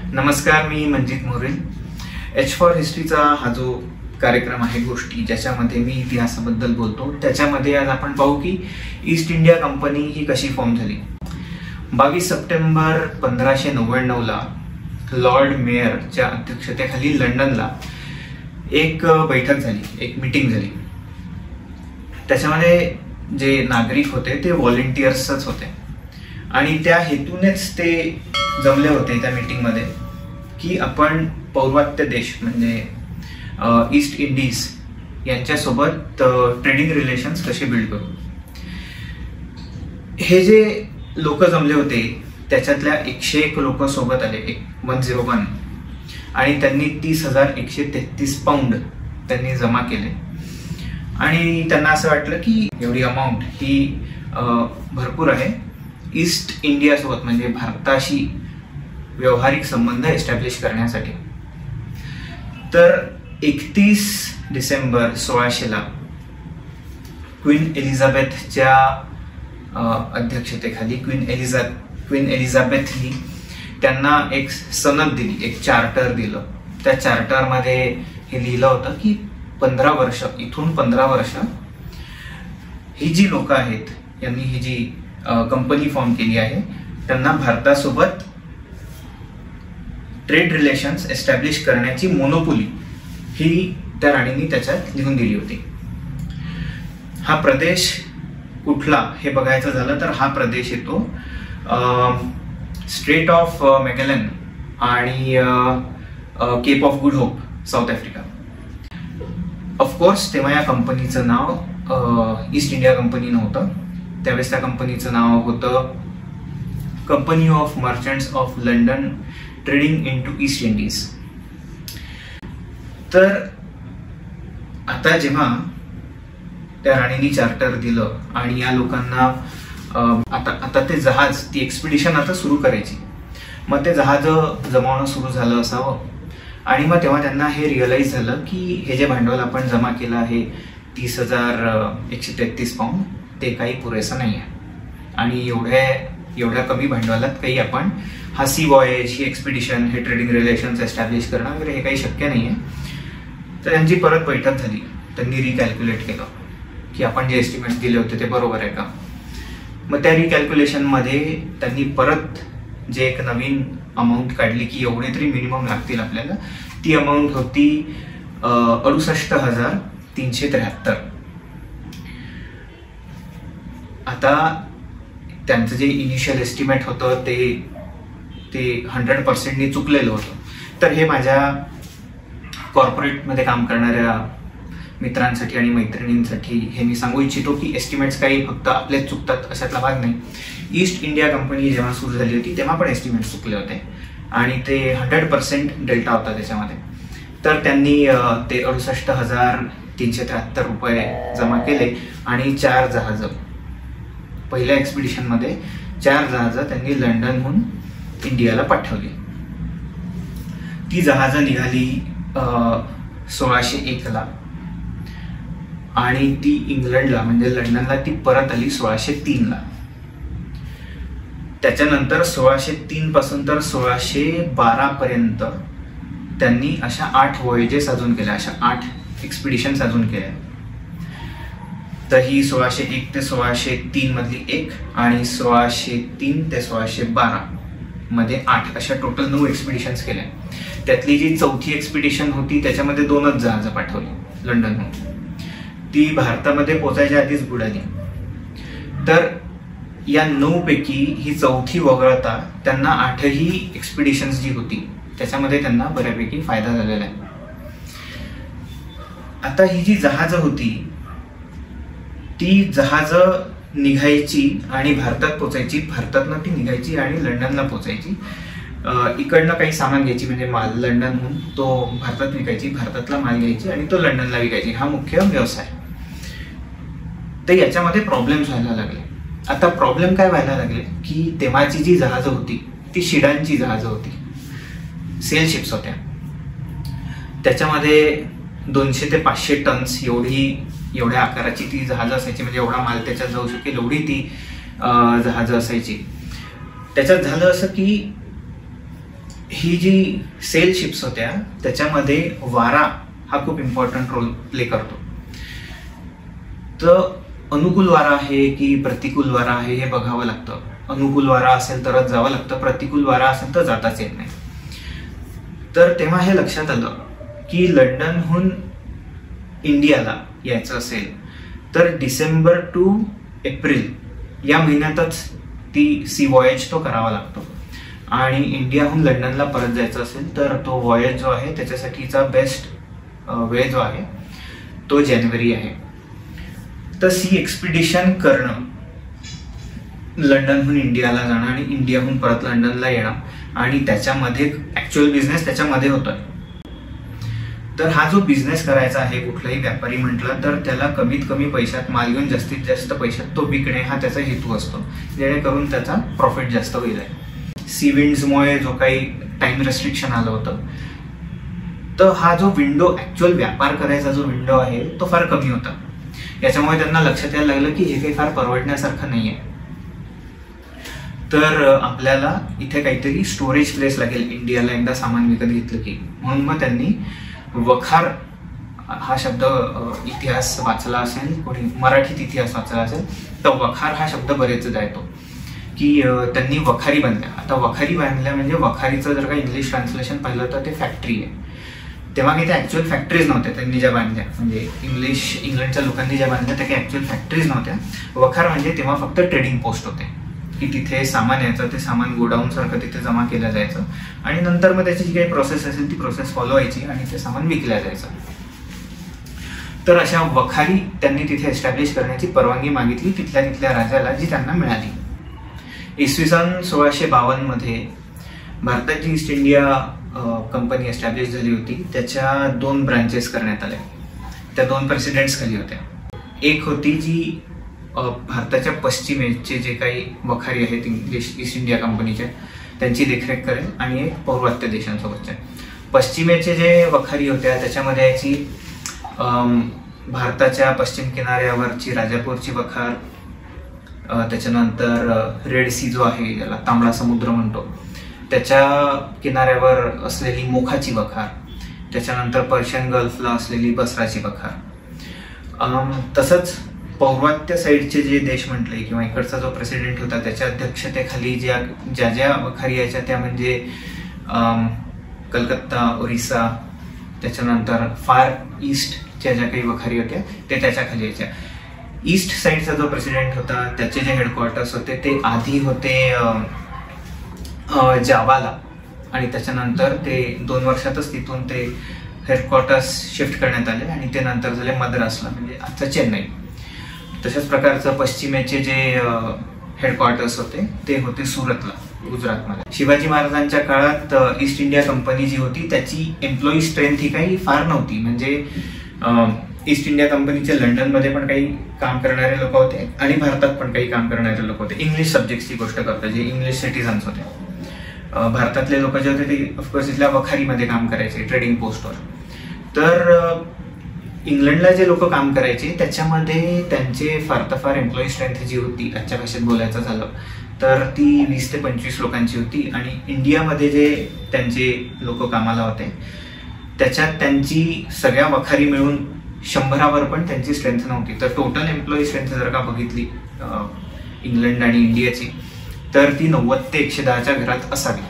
नमस्कार, मी Manjit More. H for हिस्ट्रीचा हा जो कार्यक्रम आहे, गोष्टी ज्याच्यामध्ये मी इतिहासाबद्दल बोलतो, त्याच्यामध्ये आज आपण पाहू की ईस्ट इंडिया कंपनी ही कशी फॉर्म झाली. 22 सप्टेंबर 1599ला लॉर्ड मेयरच्या अध्यक्षतेखाली लंडनला एक बैठक झाली, एक मीटिंग झाली. त्याच्यामध्ये जे नागरिक होते ते व्हॉलेंटियर्सच होते आणि त्या हेतूनेच ते जमले होते त्या मीटिंगमध्ये की आपण पौर्वात्य देश म्हणजे ईस्ट इंडिज यांच्यासोबत ट्रेडिंग रिलेशन्स कसे बिल्ड करू. हे जे लोक जमले होते त्याच्यातल्या 101 लोक सोबत आले, 101, आणि त्यांनी 30,133 पाऊंड त्यांनी जमा केले. आणि त्यांना असं वाटलं की एवढी अमाऊंट ही भरपूर आहे ईस्ट इंडिया सोबत म्हणजे भारताशी व्यवहारिक संबंध एस्टॅब्लिश करण्यासाठी. तर 31 डिसेंबर 1600ला क्वीन एलिझाबेथच्या अध्यक्षतेखाली क्वीन एलिझाबेथनी त्यांना एक सनद दिली, एक चार्टर दिलं. त्या चार्टरमध्ये हे लिहिलं होतं की 15 वर्ष, इथून 15 वर्ष ही जी लोक आहेत, यांनी ही जी कंपनी फॉर्म केली आहे, त्यांना भारतासोबत ट्रेड रिलेशन्स एस्टॅब्लिश करण्याची मोनोपोली ही त्या राणींनी त्याच्यात लिहून दिली होती. हा प्रदेश कुठला हे बघायचं झालं तर हा प्रदेश येतो स्ट्रेट ऑफ मॅगेलन आणि Cape of Good Hope, South Africa. Of course तेव्हा या कंपनीचं नाव ईस्ट इंडिया कंपनी नव्हतं. त्यावेळेस त्या कंपनीचं नाव होतं Company of Merchants of London Trading into East Indies. तर आता जेव्हा त्या राणींनी चार्टर दिलं आणि या लोकांना आता ते जहाज, ती एक्सपिडिशन आता सुरू करायची, मग ते जहाज जमवणं सुरू झालं असावं. आणि मग तेव्हा त्यांना हे रिअलाइज झालं की हे जे भांडवल आपण जमा केलं आहे 30,133 पाऊंड, ते काही पुरेसं नाही आहे. आणि एवढ्या कमी भांडवलात काही आपण हा सी वॉयेज, ही एक्सपिडिशन, हे ट्रेडिंग रिलेशन्स एस्टॅब्लिश करणं वगैरे हे काही शक्य नाही आहे. तर त्यांची परत बैठक झाली. त्यांनी रिकॅल्क्युलेट केलं की आपण जे एस्टिमेट्स दिले होते ते बरोबर आहे का. मग त्या रिकॅल्क्युलेशनमध्ये त्यांनी परत जे एक नवीन अमाऊंट काढली की एवढे तरी मिनिमम लागतील आपल्याला. ती अमाऊंट होती 68,373. आता त्यांचं जे इनिशियल एस्टिमेट होतं ते 100% चुकलेलं होतं. तर हे माझ्या कॉर्पोरेटमध्ये काम करणाऱ्या मित्रांसाठी आणि मैत्रिणींसाठी हे मी सांगू इच्छितो की एस्टिमेट्स काही फक्त आपलेच चुकतात अशातला भाग नाही. ईस्ट इंडिया कंपनी जेव्हा सुरू झाली होती तेव्हा पण एस्टिमेट चुकले होते आणि ते 100% डेल्टा होता त्याच्यामध्ये. तर त्यांनी ते 68,373 रुपये जमा केले आणि 4 जहाज, पहिल्या एक्सपिडिशनमध्ये 4 जहाज त्यांनी लंडनहून इंडियाला पाठवली. ती जहाजं निघाली 1601ला आणि ती इंग्लंडला म्हणजे लंडनला ती परत आली 1603ला. त्याच्यानंतर 1603 पासून तर 1612 पर्यंत त्यांनी अशा 8 व्हॉयजेस अजून केल्या, अशा 8 एक्सपिडिशन्स अजून केल्या. तर ही 1601 ते 1603 मधली एक आणि 1603 ते 1612 मध्ये 8 अशा टोटल 9 एक्सपिडिशन्स केल्या. त्यातली जी चौथी एक्सपिडिशन होती त्याच्यामध्ये 2च जहाजं पाठवली लंडनहून. ती भारतामध्ये पोचायच्या आधीच बुडाली. तर या 9 पैकी ही चौथी वगळता त्यांना 8ही एक्सपिडिशन्स जी होती त्याच्यामध्ये त्यांना बऱ्यापैकी फायदा झालेला आहे. आता ही जी जहाजं होती ती जहाजं निघायची आणि भारतात पोचायची, भारतातनं ती निघायची आणि लंडनला पोचायची. इकडनं काही सामान घ्यायची म्हणजे माल लंडनहून तो भारतात विकायची, भारतातला माल घ्यायची आणि तो लंडनला विकायची. हा मुख्य व्यवसाय. तर याच्यामध्ये प्रॉब्लेम्स व्हायला लागले. आता प्रॉब्लेम काय व्हायला लागले की तेव्हाची जी जहाजं होती ती शिडांची जहाजं होती, सेल शिप्स होत्या. त्याच्यामध्ये 200 ते 500 टन्स एवढ्या आकाराची ती जहाजं असायची, म्हणजे एवढा माल त्याच्यात जाऊ शकेल एवढी ती जहाजं असायची. त्याच्यात झालं असं की ही जी सेल शिप्स होत्या त्याच्यामध्ये वारा हा खूप इम्पॉर्टंट रोल प्ले करतो. तर अनुकूल वारा आहे की प्रतिकूल वारा आहे हे बघावं लागतं. अनुकूल वारा असेल तरच जावं लागतं, प्रतिकूल वारा असेल तर जाताच येत नाही. तर तेव्हा हे लक्षात आलं की लंडनहून इंडियाला यायचं असेल तर डिसेंबर टू एप्रिल या महिन्यातच ती सी वॉयेज तो करावा लागतो. आणि इंडियाहून लंडनला परत जायचं असेल तर तो वॉयेज जो आहे त्याच्यासाठीचा बेस्ट वेळ जो आहे तो जानेवारी आहे. तर सी एक्सपिडिशन करणं, लंडनहून इंडियाला जाणं आणि इंडियाहून परत लंडनला येणं, आणि त्याच्यामध्ये ऍक्च्युअल बिझनेस त्याच्यामध्ये होतोय. तर हा जो बिझनेस करायचा आहे कुठलाही व्यापारी म्हटलं तर त्याला कमीत कमी पैशात माल घेऊन जास्तीत जास्त पैशात तो विकणे हा त्याचा हेतू असतो, जेणेकरून त्याचा प्रॉफिट जास्त होईल. सी विंड्समुळे जो काही टाइम रेस्ट्रिक्शन आलं होतं तर हा जो विंडो ऍक्च्युअल व्यापार करायचा जो विंडो आहे तो फार कमी होता. याच्यामुळे त्यांना लक्षात यायला लागलं की हे काही फार परवडण्यासारखं नाहीये. तर आपल्याला इथे काहीतरी स्टोरेज प्लेस लागेल इंडियाला एकदा सामान विकत घेतलं की. म्हणून मग त्यांनी वखार हा शब्द इतिहास वाचला असेल, कोणी मराठीत इतिहास वाचला असेल तर वखार हा शब्द बरेचदा येतो की त्यांनी वखारी बांधल्या. आता वखारी बांधल्या म्हणजे वखारीचं जर का इंग्लिश ट्रान्सलेशन पाहिलं तर ते फॅक्टरी आहे. तेव्हा काही त्या ऍक्च्युअल फॅक्टरीज नव्हत्या त्यांनी ज्या बांधल्या, म्हणजे इंग्लंडच्या लोकांनी ज्या बांधल्या त्या काही ऍक्च्युअल फॅक्टरीज नव्हत्या. वखार म्हणजे तेव्हा फक्त ट्रेडिंग पोस्ट होते की तिथे सामान यायचं, ते सामान गोडाऊन सारखं तिथे जमा केलं जायचं आणि नंतर मग त्याची जी काही प्रोसेस असेल ती प्रोसेस फॉलो व्हायची आणि ते सामान विकल्या जायचं. तर अशा वखारी त्यांनी तिथे एस्टॅब्लिश करण्याची परवानगी मागितली तिथल्या राजाला, जी त्यांना मिळाली. इसवी सन 1652 मध्ये भारताची ईस्ट इंडिया कंपनी एस्टॅब्लिश झाली होती. त्याच्या 2 ब्रांचेस करण्यात आल्या. त्या 2 प्रेसिडेंट्स खाली होत्या. एक होती जी भारताच्या पश्चिमेचे जे काही वखारी आहेत ईस्ट इंडिया कंपनीच्या त्यांची देखरेख करेल, आणि एक पौर्वात्य देशांसोबतच्या. पश्चिमेचे जे वखारी होत्या त्याच्यामध्ये याची भारताच्या पश्चिम किनाऱ्यावरची राजापूरची वखार, त्याच्यानंतर रेड सी जो आहे ज्याला तांबडा समुद्र म्हणतो त्याच्या किनाऱ्यावर असलेली मोखाची वखार, त्याच्यानंतर पर्शियन गल्फला असलेली बसराची वखार. तसंच पौर्वात्य साईडचे जे देश म्हटले किंवा इकडचा जो प्रेसिडेंट होता त्याच्या अध्यक्षतेखाली ज्या वखारी यायच्या त्या म्हणजे कलकत्ता, ओरिसा, त्याच्यानंतर फार ईस्टच्या ज्या काही वखारी होत्या ते त्याच्या खाली यायच्या. ईस्ट साईडचा जो प्रेसिडेंट होता त्याचे जे हेडक्वार्टर्स होते ते आधी होते जावाला, आणि त्याच्यानंतर ते 2 वर्षातच तिथून ते हेडक्वार्टर्स शिफ्ट करण्यात आले आणि ते नंतर झाले मद्रासला, म्हणजे आजचं चेन्नई. तशाच प्रकारचं पश्चिमेचे जे हेडक्वार्टर्स होते ते होते सुरतला, गुजरातमध्ये. शिवाजी महाराजांच्या काळात ईस्ट इंडिया कंपनी जी होती त्याची एम्प्लॉई स्ट्रेंथ ही काही फार नव्हती. म्हणजे ईस्ट इंडिया कंपनीचे लंडनमध्ये पण काही काम करणारे लोक होते आणि भारतात पण काही काम करणारे लोक होते. इंग्लिश सब्जेक्टची गोष्ट करतो, जे इंग्लिश सिटीजन्स होते. भारतातले लोक जे होते ते ऑफकोर्स इथल्या वखारीमध्ये काम करायचे ट्रेडिंग पोस्टवर. तर इंग्लंडला जे लोक काम करायचे त्याच्यामध्ये त्यांचे फार तर फार एम्प्लॉई स्ट्रेंथ जी होती आजच्या भाषेत बोलायचं झालं तर ती 20 ते 25 लोकांची होती. आणि इंडियामध्ये जे त्यांचे लोक कामाला होते त्याच्यात त्यांची सगळ्या वखारी मिळून 100वर पण त्यांची स्ट्रेंथ नव्हती. तर टोटल एम्प्लॉई स्ट्रेंथ जर का बघितली इंग्लंड आणि इंडियाची तर ती 90 ते 110च्या घरात असावी.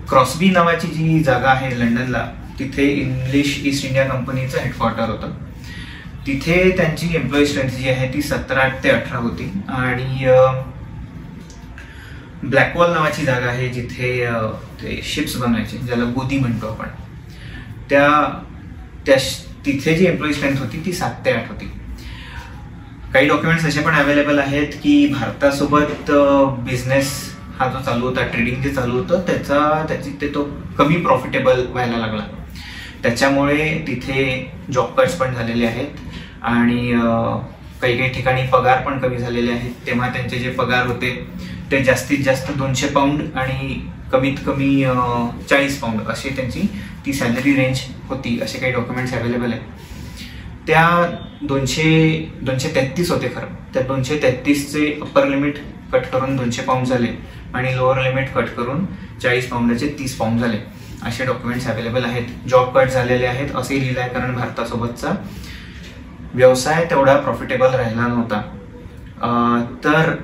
क्रॉसबी नावाची जी जागा आहे लंडनला तिथे इंग्लिश ईस्ट इंडिया कंपनीचं हेडक्वार्टर होतं. तिथे त्यांची एम्प्लॉई स्ट्रेंथ जी आहे ती 17 ते 18 होती. आणि ब्लॅकवॉल नावाची जागा आहे जिथे ते शिप्स बनवायचे ज्याला गोदी म्हणतो आपण, तिथे जी एम्प्लॉई स्ट्रेंथ होती ती 7 ते 8 होती. काही डॉक्युमेंट्स असे पण अवेलेबल आहेत की भारतासोबत बिझनेस हा जो चालू होता, ट्रेडिंग जे चालू होतं त्याची तो कमी प्रॉफिटेबल व्हायला लागला. त्याच्यामुळे तिथे जॉब कट्स पण झालेले आहेत आणि काही ठिकाणी पगार पण कमी झालेले आहेत. तेव्हा त्यांचे जे पगार होते ते जास्तीत जास्त 200 पाऊंड आणि कमीत कमी 40 पाऊंड अशी त्यांची ती सॅलरी रेंज होती. असे काही डॉक्युमेंट्स अवेलेबल आहेत. त्या 233 होते खरं. त्या 233चे अप्पर लिमिट कट करून 200 पाऊंड झाले आणि लोअर लिमिट कट करून 40 पाऊंडाचे 30 पाऊंड झाले. असे डॉक्युमेंट्स अवेलेबल आहेत. जॉब कट झालेले आहेत असे लिहिलं आहे, कारण भारतासोबतचा व्यवसाय तेवढा प्रॉफिटेबल राहिला नव्हता. तर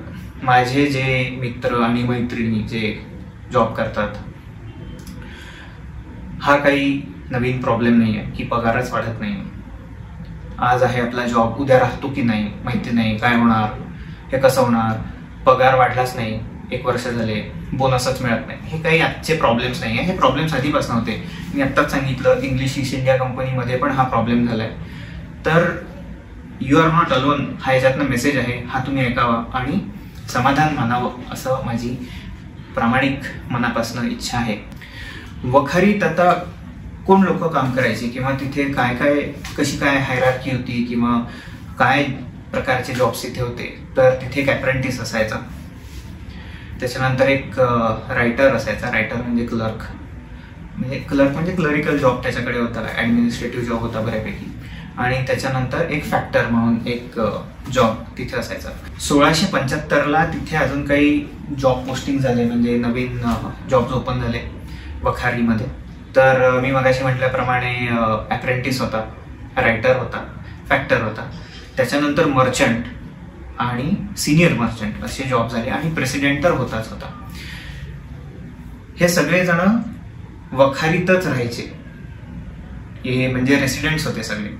माझे जे मित्र आणि मैत्रिणी जे जॉब करतात, हा काही नवीन प्रॉब्लेम नाही आहे की पगारच वाढत नाही. आज आहे आपला जॉब, उद्या राहतो की नाही माहिती नाही, काय होणार, हे कसं होणार, पगार वाढलाच नाही, 1 वर्ष झाले, बोनसच मिळत नाही. हे काही आजचे प्रॉब्लेम्स नाही आहे, हे प्रॉब्लेम्स आधीपासून होते. मी आत्ताच सांगितलं, इंग्लिश ईस्ट इंडिया कंपनीमध्ये पण हा प्रॉब्लेम झालाय. तर यू आर नॉट अलोन हा याच्यातनं मेसेज आहे, हा तुम्ही ऐकावा आणि समाधान मानावं असं माझी प्रामाणिक मनापासून इच्छा आहे. वखारीत आता कोण लोक काम करायचे किंवा तिथे काय काय कशी काय हायरार्की होती किंवा काय प्रकारचे जॉब्स तिथे होते, तर तिथे एक अप्रेंटिस असायचा, त्याच्यानंतर एक रायटर असायचा. रायटर म्हणजे क्लर्क म्हणजे क्लरिकल जॉब त्याच्याकडे होता, ॲडमिनिस्ट्रेटिव्ह जॉब होता बऱ्यापैकी. आणि त्याच्यानंतर एक फॅक्टर म्हणून एक जॉब तिथे असायचा. 1675ला तिथे अजून काही जॉब पोस्टिंग झाले, म्हणजे नवीन जॉब्स ओपन झाले वखारीमध्ये. तर मी मगाशी म्हटल्याप्रमाणे अप्रेंटिस होता, रायटर होता, फॅक्टर होता, त्याच्यानंतर मर्चंट आणि सिनियर मर्चंट असे जॉब झाले आणि प्रेसिडेंट तर होताच होता. हे सगळेजण वखारीतच राहायचे, हे म्हणजे रेसिडेंट्स होते सगळे.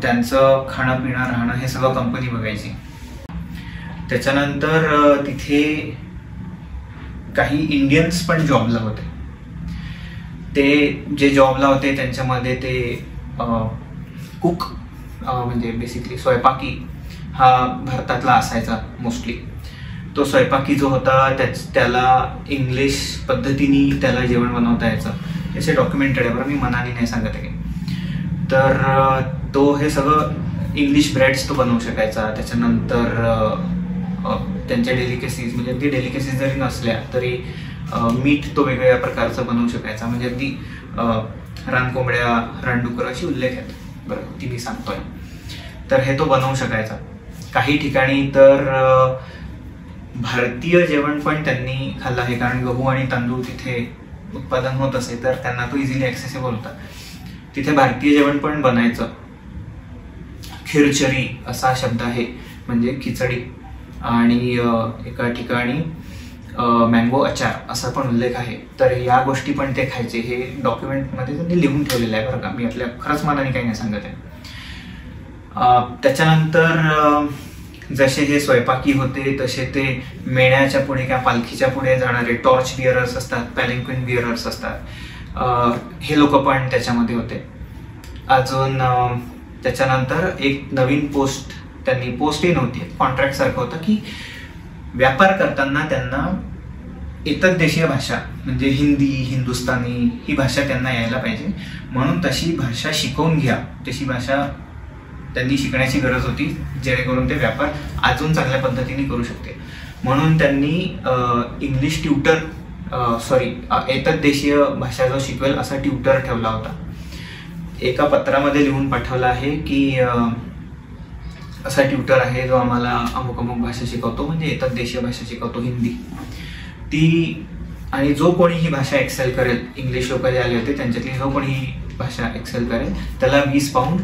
त्यांचं खाणं पिणं राहणं हे सगळं कंपनी बघायची. त्याच्यानंतर तिथे काही इंडियन्स पण जॉबला होते. ते जे जॉबला होते त्यांच्यामध्ये ते कुक म्हणजे बेसिकली स्वयंपाकी हा भारतातला असायचा मोस्टली. तो स्वयंपाकी जो होता त्याला इंग्लिश पद्धतीने त्याला जेवण बनवता यायचं, याचे डॉक्युमेंटेड आहे बरं, मी मनाने नाही सांगत आहे. तर तो हे सगळं इंग्लिश ब्रेड्स तो बनवू शकायचा. त्याच्यानंतर त्यांच्या डेलिकेसीज म्हणजे अगदी डेलिकेसीज जरी नसल्या तरी मीठ तो वेगवेगळ्या प्रकारचं बनवू शकायचा, म्हणजे अगदी रानकोंबड्या रानडुकर अशी उल्लेख आहेत बरं, ती मी सांगतोय. तर हे तो बनवू शकायचा. काही ठिकाणी तर भारतीय जेवण पण त्यांनी खाल्लं आहे, कारण गहू आणि तांदूळ तिथे उत्पादन होत असे तर त्यांना तो इझिली ॲक्सेसिबल होता. तिथे भारतीय जेवण पण बनायचं. खिरचरी असा शब्द आहे म्हणजे खिचडी, आणि एका ठिकाणी मँगो अचार असा पण उल्लेख आहे. तर या गोष्टी पण ते खायचे, हे डॉक्युमेंटमध्ये त्यांनी लिहून ठेवलेलं आहे बरं का, मी आपल्या खरंच मनाने काही नाही सांगत आहे. त्याच्यानंतर जसे हे स्वयंपाकी होते तसे ते मेण्याच्या पुढे किंवा पालखीच्या पुढे जाणारे टॉर्च बिअरर्स असतात, पॅलिंक्विन बिअरर्स असतात, हे लोक पण त्याच्यामध्ये होते. अजून त्याच्यानंतर एक नवीन पोस्ट त्यांनी, पोस्टही नव्हती, कॉन्ट्रॅक्ट सारखं होतं की व्यापार करताना त्यांना इतर भाषा म्हणजे हिंदी, हिंदुस्थानी ही भाषा त्यांना यायला पाहिजे, म्हणून तशी भाषा शिकवून घ्या. तशी भाषा त्यांनी शिकण्याची गरज होती, जेणेकरून ते व्यापार अजून चांगल्या पद्धतीने करू शकते. म्हणून त्यांनी इंग्लिश ट्युटर इतर देशीय भाषा जो शिकवेल असा ट्युटर ठेवला होता. एका पत्रामध्ये लिहून पाठवलं आहे की असा ट्युटर आहे जो आम्हाला अमुक अमुक भाषा शिकवतो, म्हणजे इतर देशीय भाषा शिकवतो, हिंदी ती. आणि जो कोणी ही भाषा एक्सेल करेल, इंग्लिश लोक जे आले होते त्यांच्यातली जो कोणी ही भाषा एक्सेल करेल त्याला 20 पाऊंड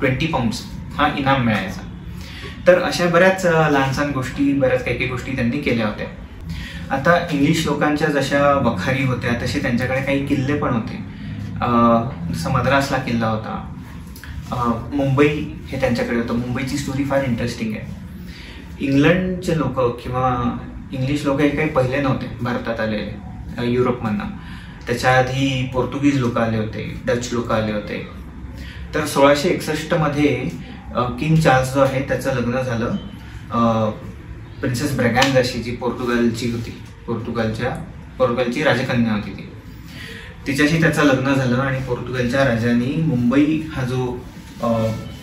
20 पाउंड्स हा इनाम मिळायचा. तर अशा बऱ्याच लहानसहान गोष्टी, बऱ्याच काही गोष्टी त्यांनी केल्या होत्या. आता इंग्लिश लोकांच्या जशा वखारी होत्या तसे त्यांच्याकडे काही किल्ले पण होते. जसं मद्रासला किल्ला होता, मुंबई हे त्यांच्याकडे होतं. मुंबईची स्टोरी फार इंटरेस्टिंग आहे. इंग्लंडचे लोक किंवा इंग्लिश लोक हे काही पहिले नव्हते भारतात आलेले युरोपमधनं. त्याच्या आधी पोर्तुगीज लोक आले होते, डच लोक आले होते. तर 1661 मध्ये किंग चार्ल्स जो आहे त्याचं लग्न झालं प्रिन्सेस ब्रॅगॅन्झाशी, जी पोर्तुगालची होती, पोर्तुगालची राजकन्या होती ती. तिच्याशी त्याचं लग्न झालं आणि पोर्तुगालच्या राजांनी मुंबई हा जो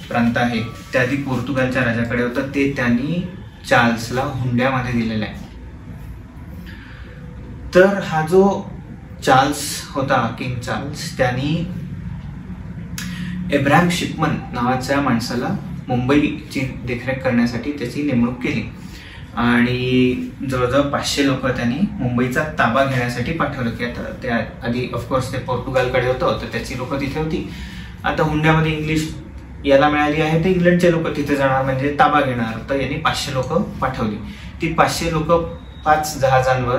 प्रांत आहे त्याआधी पोर्तुगालच्या राजाकडे होता, ते त्यांनी चार्ल्सला हुंड्यामध्ये दिलेला आहे. तर हा जो चार्ल्स होता, किंग चार्ल्स, त्यांनी एब्राहम शिपमन नावाच्या माणसाला मुंबईची देखरेख करण्यासाठी त्याची नेमणूक केली. आणि जवळजवळ 500 लोक त्यांनी मुंबईचा ताबा घेण्यासाठी पाठवलं. की आता त्या आधी ऑफकोर्स ते पोर्तुगालकडे होतं तर त्याची लोक तिथे होती. आता हुंड्यामध्ये इंग्लिश याला मिळाली आहे तर इंग्लंडचे लोक तिथे जाणार म्हणजे ताबा घेणार. तर यांनी 500 लोक पाठवली. ती 500 लोक 5 जहाजांवर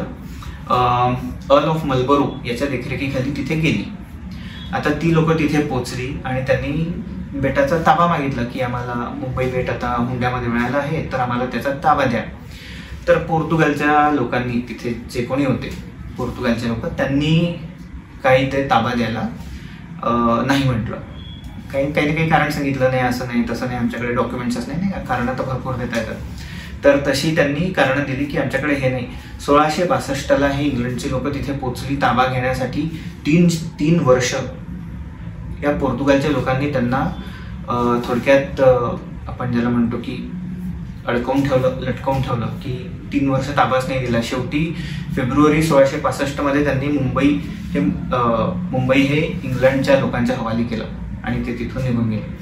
अर्ल ऑफ मलबरो याच्या देखरेखीखाली तिथे गेली. आता ती लोक तिथे पोचली आणि त्यांनी बेटाचा ताबा मागितला की आम्हाला मुंबई बेट आता हुंड्यामध्ये मिळाला आहे तर आम्हाला त्याचा ताबा द्या. तर पोर्तुगालच्या लोकांनी तिथे जे कोणी होते पोर्तुगालचे लोक त्यांनी काही ते ताबा द्यायला नाही म्हटलं. काही ना काही कारण सांगितलं, नाही असं नाही तसं नाही, आमच्याकडे डॉक्युमेंट्सच नाही, कारणं तर भरपूर देता येतात. तर तशी त्यांनी कारणं दिली की आमच्याकडे हे नाही. 1662 हे इंग्लंडची लोक तिथे पोचली ताबा घेण्यासाठी. 3 वर्ष या पोर्तुगालच्या लोकांनी त्यांना थोडक्यात आपण ज्याला म्हणतो की लटकवून ठेवलं की 3 वर्ष ताबाच नाही दिला. शेवटी फेब्रुवारी 1665 मध्ये त्यांनी मुंबई हे इंग्लंडच्या लोकांच्या हवाली केलं आणि ते तिथून निघून गेले.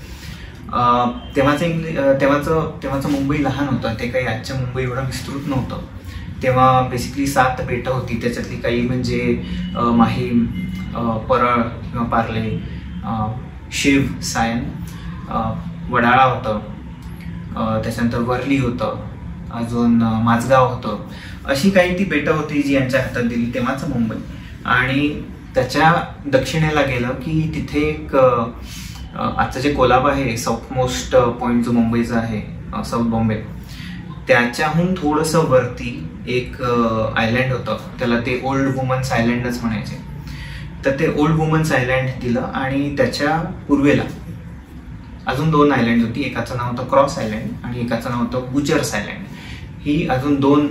तेव्हाचं मुंबई लहान होतं, ते काही आजच्या मुंबई एवढं विस्तृत नव्हतं. तेव्हा बेसिकली 7 बेटं होती. त्याच्यातली काही म्हणजे माहीम, परळ किंवा पार्ले, शिव, सायन, वडाळा होतं, त्याच्यानंतर वर्ली होतं, अजून माझगाव होतं. अशी काही ती बेटं होती जी यांच्या हातात दिली तेव्हाचं मुंबई. आणि त्याच्या दक्षिणेला गेलं की तिथे एक आजचं जे कोलाबा आहे साऊथ मोस्ट पॉइंट जो मुंबईचा आहे साऊथ बॉम्बे, त्याच्याहून थोडंसं वरती एक आयलँड होतं. त्याला ते ओल्ड वुमन्स आयलँडच म्हणायचे. तर ते ओल्ड वुमन्स आयलँड दिलं आणि त्याच्या पूर्वेला अजून 2 आयलँड होती. एकाचं नाव होतं क्रॉस आयलँड आणि एकाचं नाव होतं बुचर्स आयलँड. ही अजून 2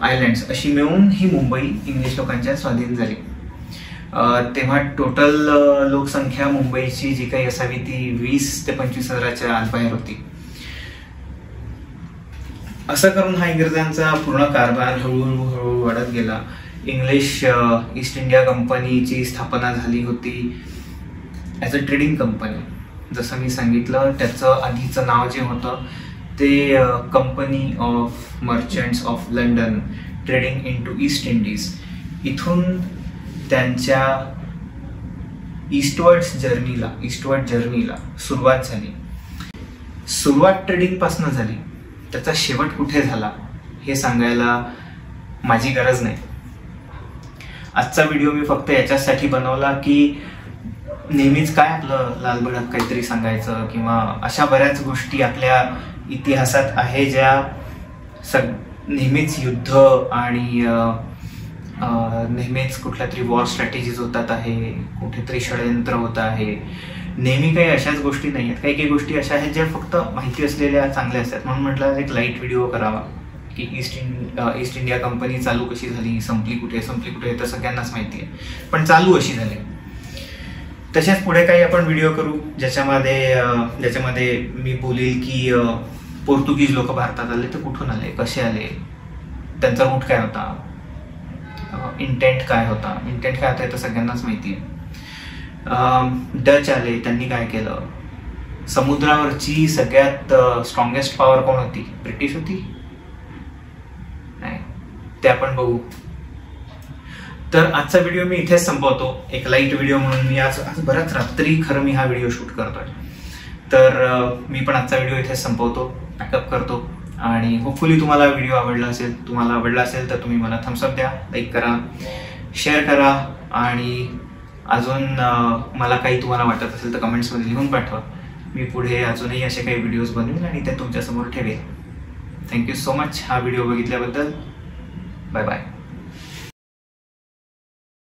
आयलँड्स अशी मिळून ही मुंबई इंग्लिश लोकांच्या स्वाधीन झाली. तेव्हा टोटल लोकसंख्या मुंबईची जी काही असावी ती 20 ते 25 हजाराच्या आतबाहेर होती. असं करून हा इंग्रजांचा पूर्ण कारभार हळूहळू वाढत गेला. इंग्लिश ईस्ट इंडिया कंपनीची स्थापना झाली होती ॲज अ ट्रेडिंग कंपनी. जसं मी सांगितलं त्याचं आधीचं नाव जे होतं ते Company of Merchants of London Trading into East Indies. इथून त्यांच्या ईस्टवर्ड जर्नीला सुरुवात झाली. सुरुवात ट्रेडिंग पासून झाली, त्याचा शेवट कुठे झाला हे सांगायला माझी गरज नाही. आजचा व्हिडिओ मी फक्त याच्यासाठी बनवला की नेहमीच काय आपलं लालभडक काहीतरी सांगायचं किंवा अशा बऱ्याच गोष्टी आपल्या इतिहासात आहे ज्या नेहमीच युद्ध आणि नेहमीच कुठल्या तरी वॉर स्ट्रॅटेजीज होतात आहे, कुठेतरी षडयंत्र होत आहे. नेहमी काही अशाच गोष्टी नाही आहेत. काही गोष्टी अशा आहेत ज्या फक्त माहिती असलेल्या चांगल्या असतात. म्हणून म्हटलं एक लाईट व्हिडिओ करावा की ईस्ट इंडिया कंपनी चालू कशी झाली, संपली कुठे हे तर सगळ्यांनाच माहिती आहे, पण चालू अशी झाली. तसेच पुढे काही आपण व्हिडिओ करू ज्याच्यामध्ये मी बोलेल की पोर्तुगीज लोक भारतात आले तर कुठून आले, कसे आले, त्यांचा रूट काय होता, इंटेंट काय होता हे तर सगळ्यांनाच माहिती आहे. डच आले, त्यांनी काय केलं, समुद्रावरची सगळ्यात स्ट्रॉंगेस्ट पॉवर कोण होती, ब्रिटिश होती, नाही ते आपण बघू. तर आजचा व्हिडिओ मी इथेच संपवतो. एक लाईट व्हिडिओ म्हणून मी आज बऱ्याच रात्री खरं मी हा व्हिडिओ शूट करतोय. तर मी पण आजचा व्हिडिओ इथेच संपवतो, पॅकअप करतो. आणि होपफुली तुम्हाला व्हिडिओ आवडला असेल तर तुम्ही मला थम्सअप द्या, लाईक करा, शेअर करा आणि अजून मला काही तुम्हाला वाटत असेल तर कमेंट्समध्ये लिहून पाठवा. मी पुढे अजूनही असे काही व्हिडिओज बनवेन आणि ते तुमच्यासमोर ठेवेन. थँक्यू सो मच हा व्हिडिओ बघितल्याबद्दल. Bye bye.